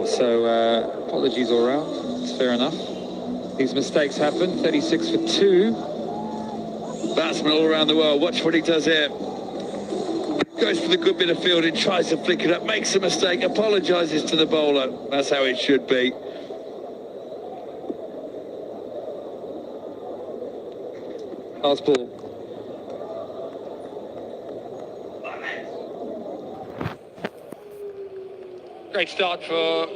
So apologies all round. It's fair enough. These mistakes happen. 36 for 2. Batsman all around the world. Watch what he does here. Goes for the good bit of fielding, tries to flick it up, makes a mistake, apologises to the bowler. That's how it should be. Last ball. Great start for...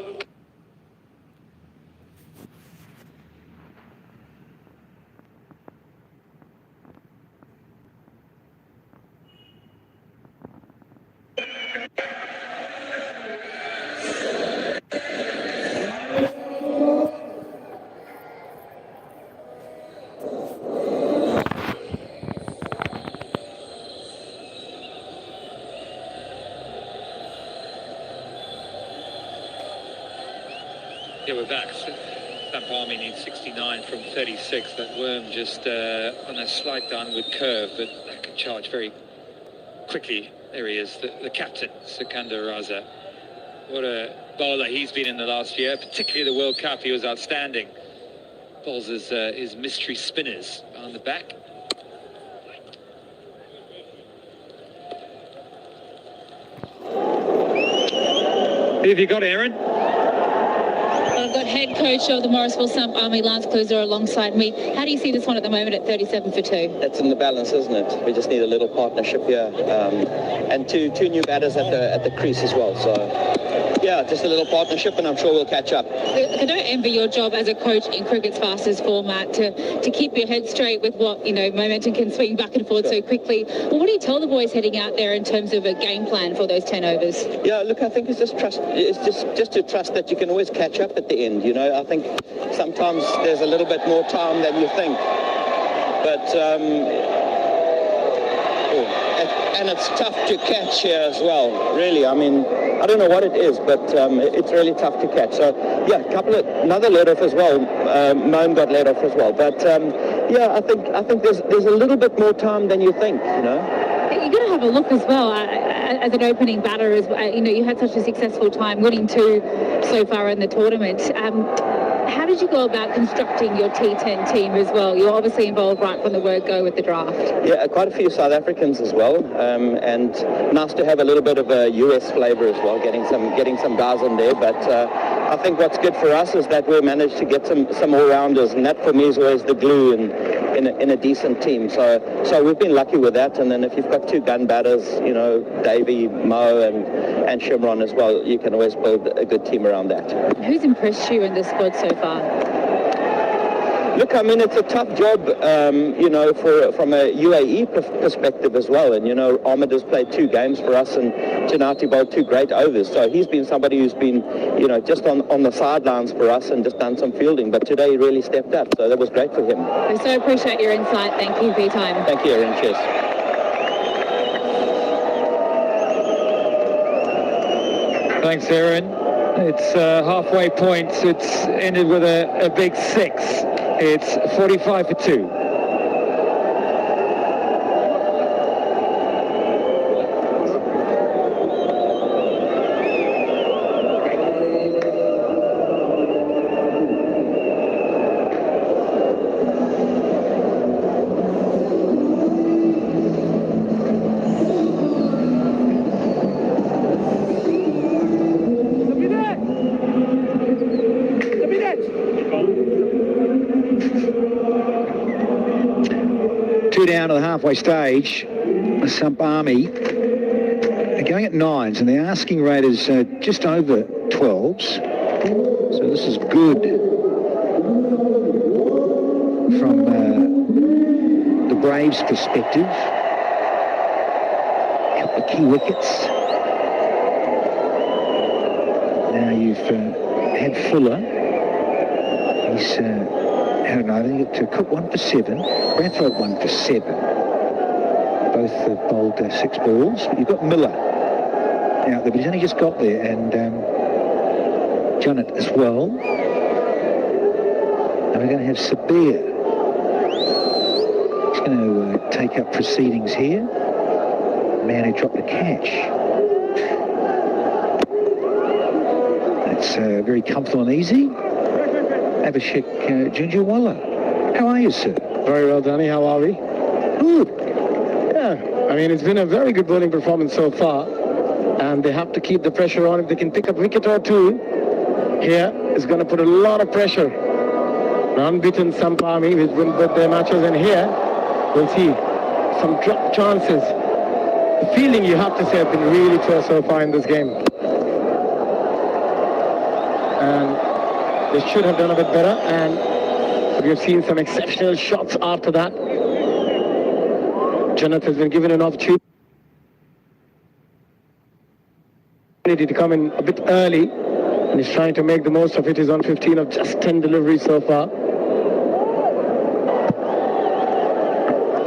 Yeah, we're back. Stamp Army needs 69 from 36. That worm just on a slight downward curve, but that can charge very quickly. There he is, the captain, Sikandar Raza. What a bowler he's been in the last year, particularly the World Cup. He was outstanding. Bowls his mystery spinners on the back. Who have you got, Aaron? I've got head coach of the Morrisville Stamp Army, Lance Kluser, alongside me. How do you see this one at the moment at 37 for 2? It's in the balance, isn't it? We just need a little partnership here, and two new batters at the crease as well. So, yeah, just a little partnership, and I'm sure we'll catch up. I don't envy your job as a coach in cricket's fastest format to keep your head straight with what, momentum can swing back and forth so quickly. Well, what do you tell the boys heading out there in terms of a game plan for those 10 overs? Yeah, look, I think it's just trust. It's just to trust that you can always catch up at the end. I think sometimes there's a little bit more time than you think, but and it's tough to catch here as well. Really, I mean, I don't know what it is, but it's really tough to catch. So yeah, another let off as well. Moan got let off as well, but yeah, I think there's a little bit more time than you think. You've got to have a look as well as an opening batter. You had such a successful time winning 2 so far in the tournament. How did you go about constructing your T10 team as well? You're obviously involved right from the word go with the draft. Yeah, quite a few South Africans as well, and nice to have a little bit of a US flavour as well, getting some guys in there. But I think what's good for us is that we managed to get some all-rounders, and that for me is always the glue in a decent team. So we've been lucky with that. And then if you've got 2 gun batters, Davey, Mo, and Shimron as well, you can always build a good team around that. Who's impressed you in this squad so far? Look, I mean, it's a tough job, from a UAE perspective as well. And, Ahmed has played 2 games for us, and Janati bowled 2 great overs. So he's been somebody who's been, just on the sidelines for us and just done some fielding. But today he really stepped up, so that was great for him. I so appreciate your insight. Thank you for your time. Thank you, Erin. Cheers. Thanks, Aaron. It's halfway point. It's ended with a big 6. It's 45 for 2. Down to the halfway stage, the Stamp Army are going at 9s, and the asking rate is just over 12s. So this is good from the Braves' perspective. A couple of key wickets. Now you've had Fuller. He's had an over to Cook 1 for 7, Branthwaite 1 for 7. Both have bowled 6 balls, but you've got Miller out there, but he's only just got there, and Junnett as well. And we're going to have Sabir. He's going to take up proceedings here. The man who dropped the catch. It's very comfortable and easy. Abhishek Junjawala. How are you, sir? Very well, Danny. How are we? Good. Yeah. I mean, it's been a very good bowling performance so far. And they have to keep the pressure on. If they can pick up wicket or two, here is going to put a lot of pressure. An unbeaten Sampami, who's won both their matches. And here, we'll see some drop chances. The fielding, you have to say, has been really poor so far in this game. And they should have done a bit better. And we've seen some exceptional shots after that. Jannat has been given an opportunity to come in a bit early, and he's trying to make the most of it. He's on 15 of just 10 deliveries so far.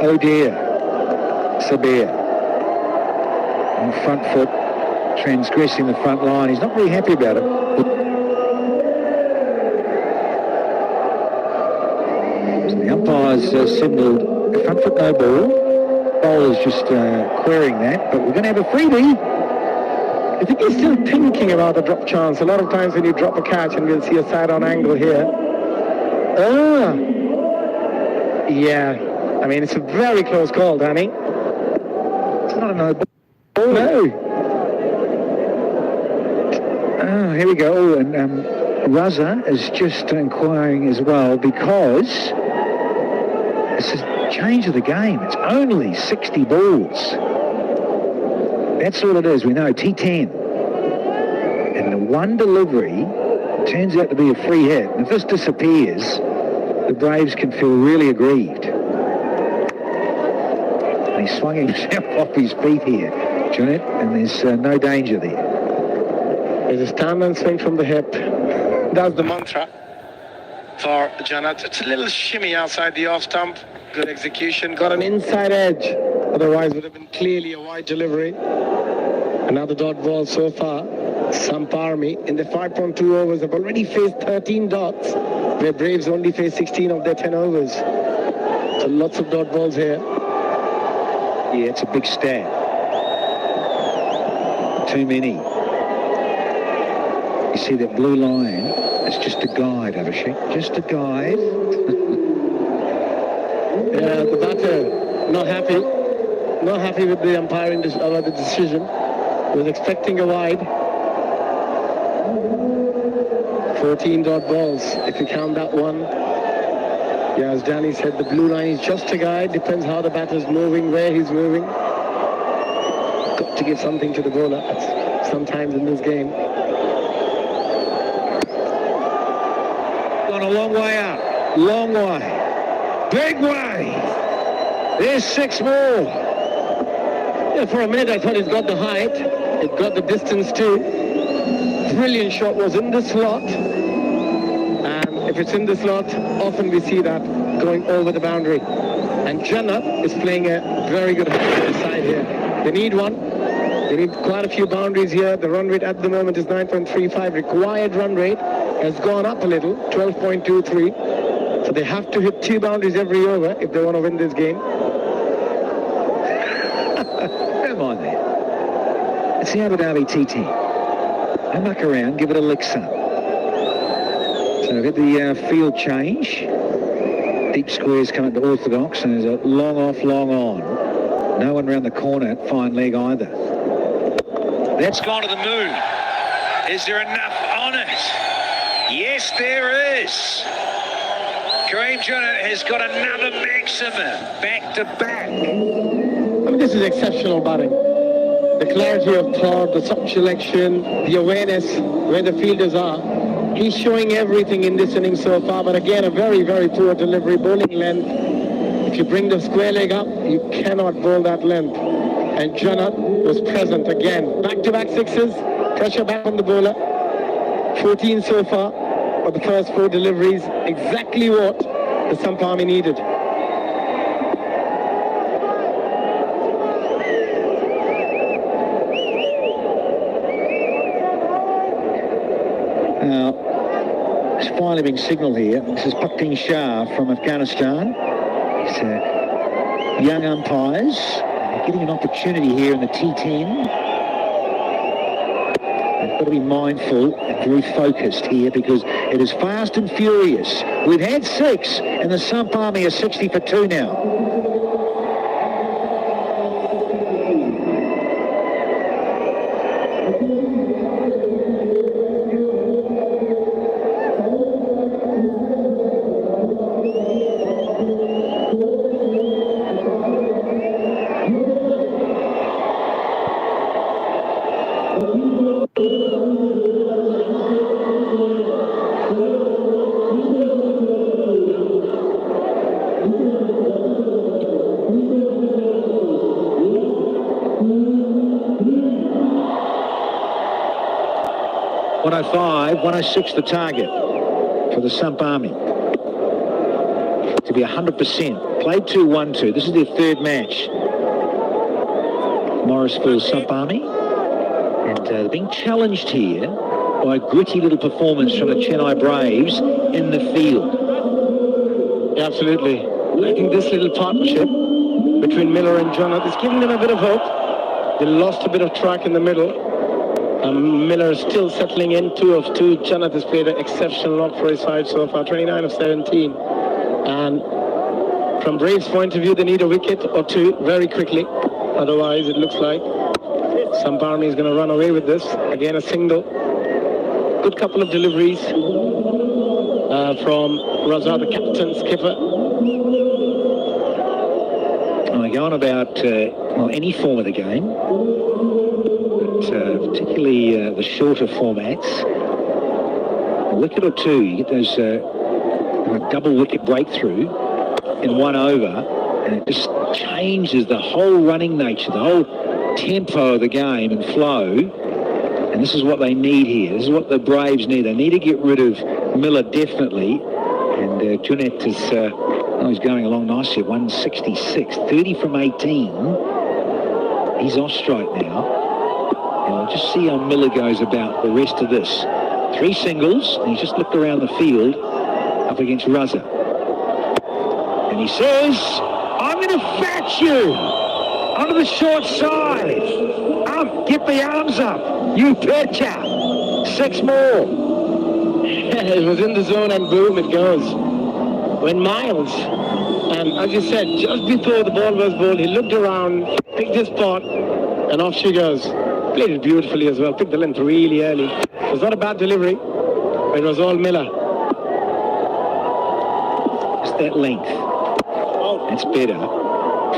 Oh dear. Sabir. On front foot, transgressing the front line. He's not very happy about it. So the umpires signalled front foot no ball. Bowler's just querying that, but we're going to have a freebie. I think he's still thinking about the drop chance. A lot of times when you drop a catch, and we'll see a side-on angle here. Yeah. I mean, it's a very close call, Danny. It's not a no ball. No. Oh, here we go. Oh, and Raza is just inquiring as well, because this is change of the game. It's only 60 balls. That's all it is. We know T10. And the one delivery turns out to be a free hit. And if this disappears, the Braves can feel really aggrieved. And he swung himself off his feet here, Janet, and there's no danger there. There's a stand and swing from the hip. That's the mantra for Jannat. It's a little shimmy outside the off stump. Good execution. Got an inside edge. Otherwise, would have been clearly a wide delivery. Another dot ball so far. Samparmi in the 5.2 overs have already faced 13 dots, where Braves only faced 16 of their 10 overs. So lots of dot balls here. Yeah, it's a big stat. Too many. You see that blue line? It's just a guide, Abhishek. Just a guide. Yeah, the batter not happy with the umpiring the decision. Was expecting a wide. 14 dot balls, if you count that one. Yeah, as Danny said, the blue line is just a guide. Depends how the batter's moving, where he's moving. Got to give something to the bowler sometimes in this game. Gone a long way out. Long way. Big way. There's 6 more. Yeah, for a minute I thought it's got the height. It got the distance too. Brilliant shot, was in the slot. And if it's in the slot, often we see that going over the boundary. And Jannat is playing a very good side here. They need one. They need quite a few boundaries here. The run rate at the moment is 9.35. Required run rate has gone up a little, 12.23. So they have to hit 2 boundaries every over if they want to win this game. Come on there. It's the Abu Dhabi T10. Don't muck around, give it a lick, son. So we've had the field change. Deep squares coming to orthodox, and there's a long off, long on. No one round the corner at fine leg either. That's gone to the moon. Is there enough on it? Yes, there is. Kareem Jannat has got another maximum back to back. I mean, this is exceptional batting. The clarity of thought, the sub-selection, the awareness where the fielders are. He's showing everything in this inning so far, but again, a very, very poor delivery, bowling length. If you bring the square leg up, you cannot bowl that length. And Jannat was present again. Back-to-back sixes, pressure back on the bowler. 14 so far for the first 4 deliveries, exactly what the Sampami needed. Now, it's finally been signalled here. This is Paktin Shah from Afghanistan. He's young umpires getting an opportunity here in the T10. They've got to be mindful and very focused here because it is fast and furious. We've had 6 and the Sump Army are 60 for 2 now. .106 the target for the Sump Army to be 100%. Played 2-1-2. This is their 3rd match. Morrisville Sump Army, and they're being challenged here by a gritty little performance from the Chennai Braves in the field. Absolutely. I think this little partnership between Miller and Jonathan is giving them a bit of hope. They lost a bit of track in the middle. Miller is still settling in 2 of 2. Jonathan's played an exceptional knock for his side so far, 29 of 17. And from Braves' point of view, they need a wicket or 2 very quickly. Otherwise, it looks like Sump Army is going to run away with this. Again, a single. Good couple of deliveries from Raza, the captain, skipper. I go on about any form of the game, but particularly the shorter formats. A wicket or 2, you get those double wicket breakthrough in 1 over, and it just changes the whole running nature, the whole tempo of the game and flow. And this is what they need here. This is what the Braves need. They need to get rid of Miller, definitely. And Junet is he's going along nicely at 166, 30 from 18. He's off strike now. And we'll just see how Miller goes about the rest of this. 3 singles, and he's just looked around the field up against Raza. And he says, I'm going to fetch you onto the short side. Get the arms up. You pitcher. 6 more. It was in the zone and boom, it goes. When Miles, as you said, just before the ball was bowled, he looked around, picked his spot, and off she goes. Played it beautifully as well. Picked the length really early. It was not a bad delivery, but it was all Miller. Just that length. That's better.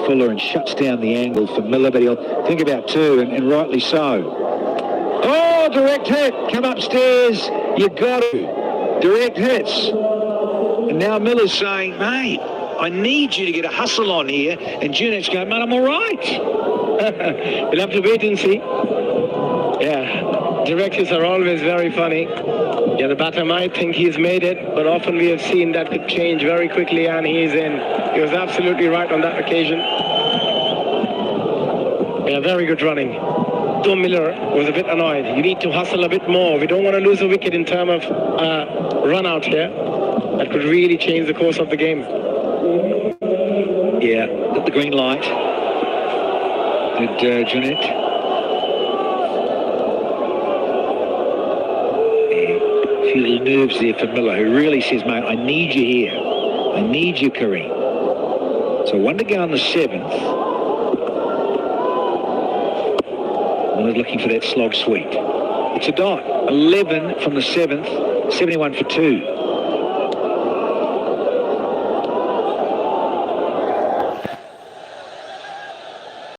Fuller and shuts down the angle for Miller, but he'll think about 2, and rightly so. Oh, direct hit. Come upstairs. You got to. Direct hits. And now Miller's saying, mate, I need you to get a hustle on here. And Junet's going, mate, I'm all right. We'll have to wait and see. Yeah, direct hits are always very funny. Yeah, the batter might think he's made it, but often we have seen that could change very quickly, and he's in. He was absolutely right on that occasion. Yeah, very good running. Though Miller was a bit annoyed. You need to hustle a bit more. We don't want to lose a wicket in terms of run out here. That could really change the course of the game. Yeah, got the green light. Did Junet. A few little nerves there for Miller, who really says, mate, I need you here. I need you, Kareem. So 1 to go on the 7th. Miller's looking for that slog sweep. It's a dot. 11 from the 7th, 71 for 2.